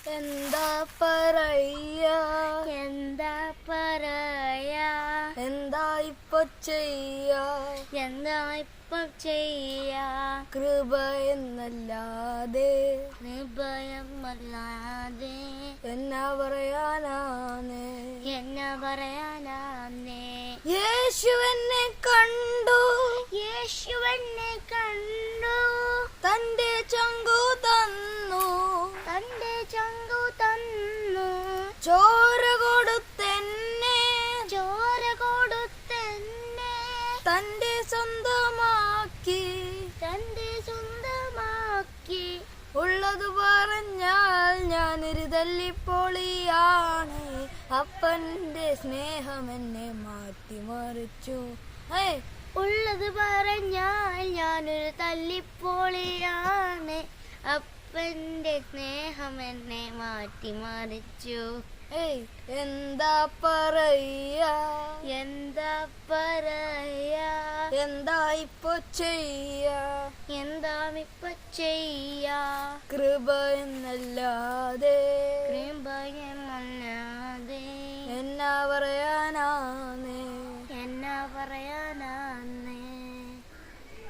എന്താ പറയാ എന്താ പറയാ എന്താ ഇപ്പൊ ചെയ്യാ എന്താ ഇപ്പം ചെയ്യാ കൃപ എന്നല്ലാതെ നിർഭയമല്ലാതെ എന്നാ പറയാനാണ് എന്നാ പറയാനാന്നേ യേശു എന്നെ കണ്ടു യേശു എന്നെ കണ്ടു തന്റെ ചങ്കു തന്നു തന്റെ ചങ്കു തന്നു ചോര കൊടുത്തെന്നെ ചോര കൊടുത്തെന്നെ തന്റെ സ്വന്തമാക്കി തന്റെ സ്വന്തമാക്കി ഉള്ളത് പറഞ്ഞാൽ ഞാനൊരു തല്ലിപ്പൊളിയാണ് അപ്പന്റെ സ്നേഹം എന്നെ മാറ്റിമറിച്ചു. ഉള്ളത് പറഞ്ഞാൽ ഞാനൊരു തല്ലിപ്പൊളിയാണ് അപ്പന്റെ സ്നേഹം എന്നെ മാറ്റിമറിച്ചു. എന്താ പറയാ എന്താ പറയാ എന്താ ഇപ്പൊ ചെയ്യാ എന്താ ഇപ്പൊ ചെയ്യാ കൃപ എന്നല്ലാതെ കൃപയമല്ലാതെ എന്നാ പറയാ